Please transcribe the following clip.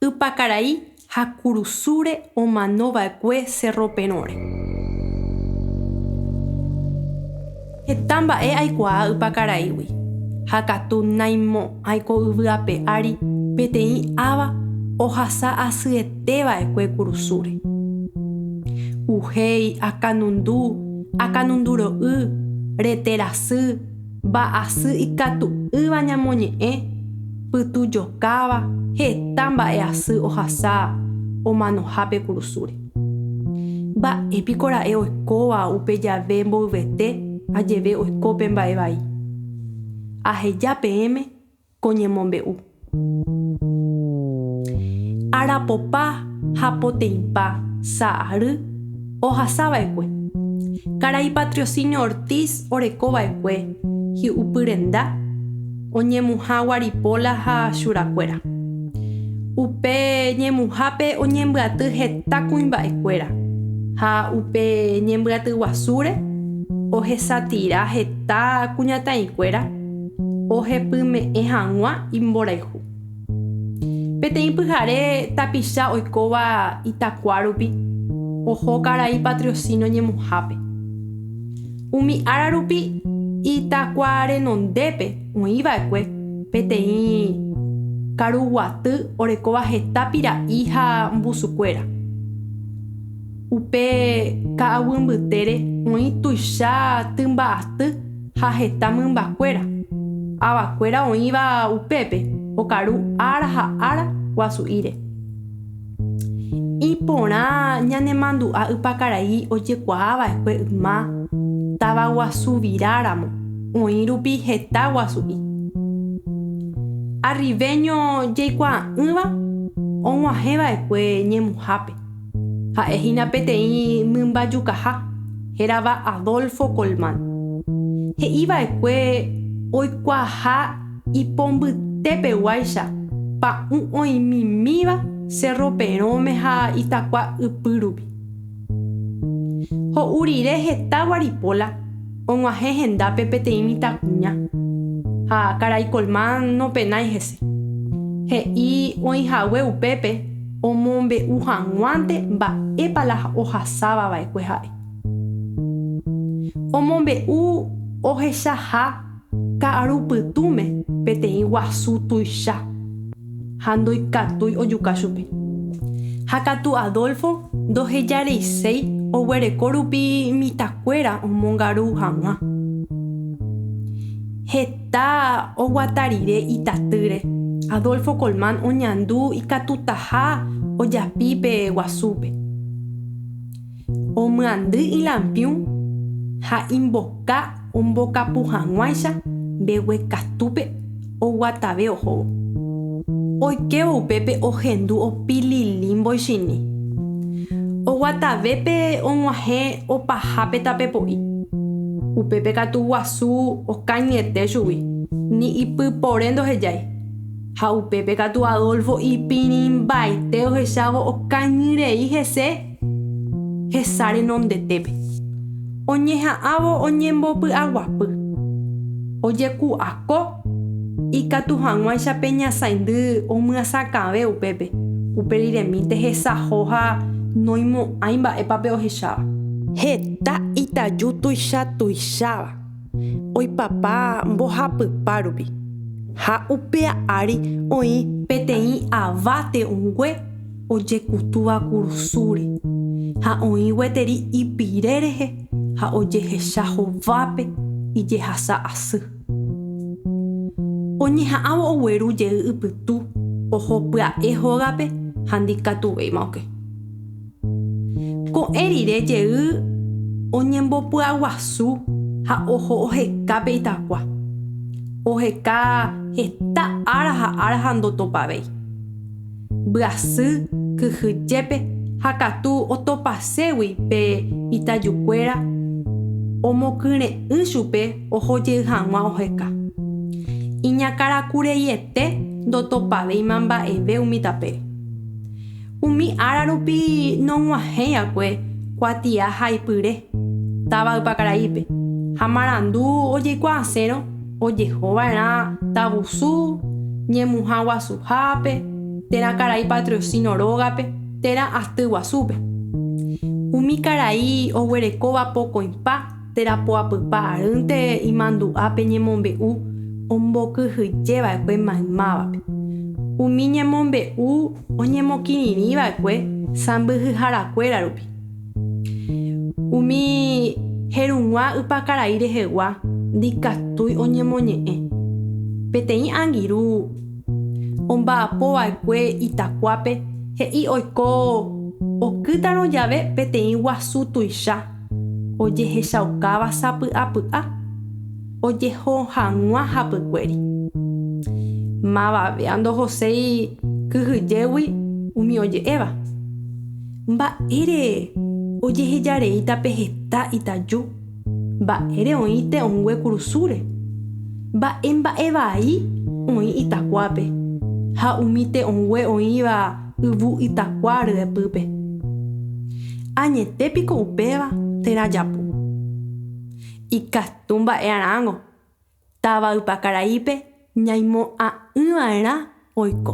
Ypakarai ha kurusúre omanova'ekue Cerro Penore. Heta mba'e aikuaa ypakaraigui. Ha katu naimo aiko yvyape ári peteĩ áva ohasa asyeteva'ekue kurusúre. Uhéi akãnunduro'y, reterasy, mba'asy ikatu'ýva ñamoñe'ẽ, pytujokáva, heta mba'e asy ohasa omanohápe kurusúre. Mba'épiko ra'e oikóva upe jave mboyvete ajeve oikópe mba'e vai. Aheja peẽme ko ñemombe'u. Arapopa ha poteĩpa sa'ary ohasava'ekue. Karai Patrocinio Ortiz orekova'ekue hi'upyrenda, oñemuha Guaripola ha Churakuéra. Upe ñemuhápe oñembyaty heta kuimba'ekuéra ha upe ñembyaty guasúre ohesatira heta kuñataĩkuéra ohepyme'ẽ hag̃ua imborayhu. Peteĩ pyhare tapicha oikóva Itakuárupi oho karai Patrocinio ñemuhápe. Umi ára rupi Itakuarenondépe oĩva'ekue peteĩ karuguaty orekóva heta pira'i ha mbusukuéra. Upe ka'aguymbytére oĩ tuicha tymba'aty ha heta mymbakuéra. Avakuéra oĩva upépe okaru ára ha ára guasu'íre. Iporã ñanemandu'a ypakarai ojekuaava'ekue yma táva guasuviráramo oĩ rupi heta guasu'i. Arribeño jeikuaa'ỹva og̃uahẽva'ekue ñemuhápe. Ha'ehína peteĩ mymbajukaha hérava Adolfo Colmán. He'íva'ekue oikuaaha ipombytépeguáicha pa'ũ oĩmimíva Cerro Perome ha Itakua Ypýrupi. Ho'u rire heta Guaripola og̃uahẽ hendápe peteĩ mitãkuña. Ha karai Colmán nopenái hese. He'i oĩhague upépe omombe'u hag̃uánte mba'épala ohasávava'ekue ha'e. Omombe'u ohechaha ka'arupytũme peteĩ guasu tuicha ha ndoikatúi ojuka chupe. Ha katu Adolfo ndohejareiséi oguereko rupi mitãkuéra omongaru hag̃ua. Heta oguatarire itatýre. Adolfo Colmán oñandu ikatutaha ojapípe guasúpe. Omyandy ilampiũ ha imboka ombokapu hag̃uáicha mbeguekatúpe oguatave ohóvo. Oikevo upépe ohendu opilili mboychini. Oguatavépe og̃uahẽ opahápe tapepo'i. Upépe katu guasu okañyete chugui. Ni ipypore ndohejái. Ha upépe katu Adolfo ipirĩmbaite ohechávo okañyrei hese hesa renondetépe. Oñeha'ãvo oñembopy'aguapy. Ojeku'áko ikatu hag̃uáichape ñasãindy omyasakãve upépe. Upe riremínte hesaho ha noimo'ãi mba'épape ohecháva. Heta itaju tuicháva. Oipapa mbohapypa rupi. Ha upea ári oĩ peteĩ aváte ungue ojekutúva kurusúre. Ha oĩ gueteri ipire rehe ha ojehecha hovápe ijehasa asy. Oñeha'ãvo ogueru jey ypytũ oho pya'e hógape ha ndikatuvéima oke. Ko'ẽ rire jey oñembopy'aguasu ha oho ohekápe Itakua. Oheka heta ára ha ndotopavéi. Vyasy kyhyjépe ha katu otopaségui pe itajukuéra omokyrẽ'ỹ chupe ohojey hag̃ua oheka. Iñakãrakureiete ndotopavéima mba'eve umi tapére. Umi ára rupi nog̃uahẽjakue kuatia ha ipyre táva ypakaraípe. Ha marandu ojeikuaasérõ ojehova'erã tavusu ñemuha guasuhápe térã karai patrocino rógape, térã asty guasúpe. Umi karai oguerekóva pokõipa terapoapypa arýnte imandu'ápe ñemombe'u ombokyhyjéva'ekue maymávape. Umi ñemombe'u oñemokirirĩva'ekue sãmbyhyharakuéra rupi. Umi herũg̃ua ypakarai rehegua ndikatúi oñemoñe'ẽ. Peteĩ angirũ omba'apova'ekue itakuápe he'i oiko okýtaro jave peteĩ guasu tuicha ojehechaukáva sapy'apy'a ojeho hag̃ua hapykuéri. Mavave andohoséi kyhyjégui umi oje'éva. Mba'ére ojehejareítape heta itaju. Mba'ére oĩ te'õngue kurusúre. Mba'e vai oĩ itakuápe. Ha umi te'õngue oĩva yvu itakua ryepýpe. Añetépiko upéva terajapu. Ikatu mba'e'arãngo. Táva ypakaraípe ñaimo'ã'ỹva'erã oiko.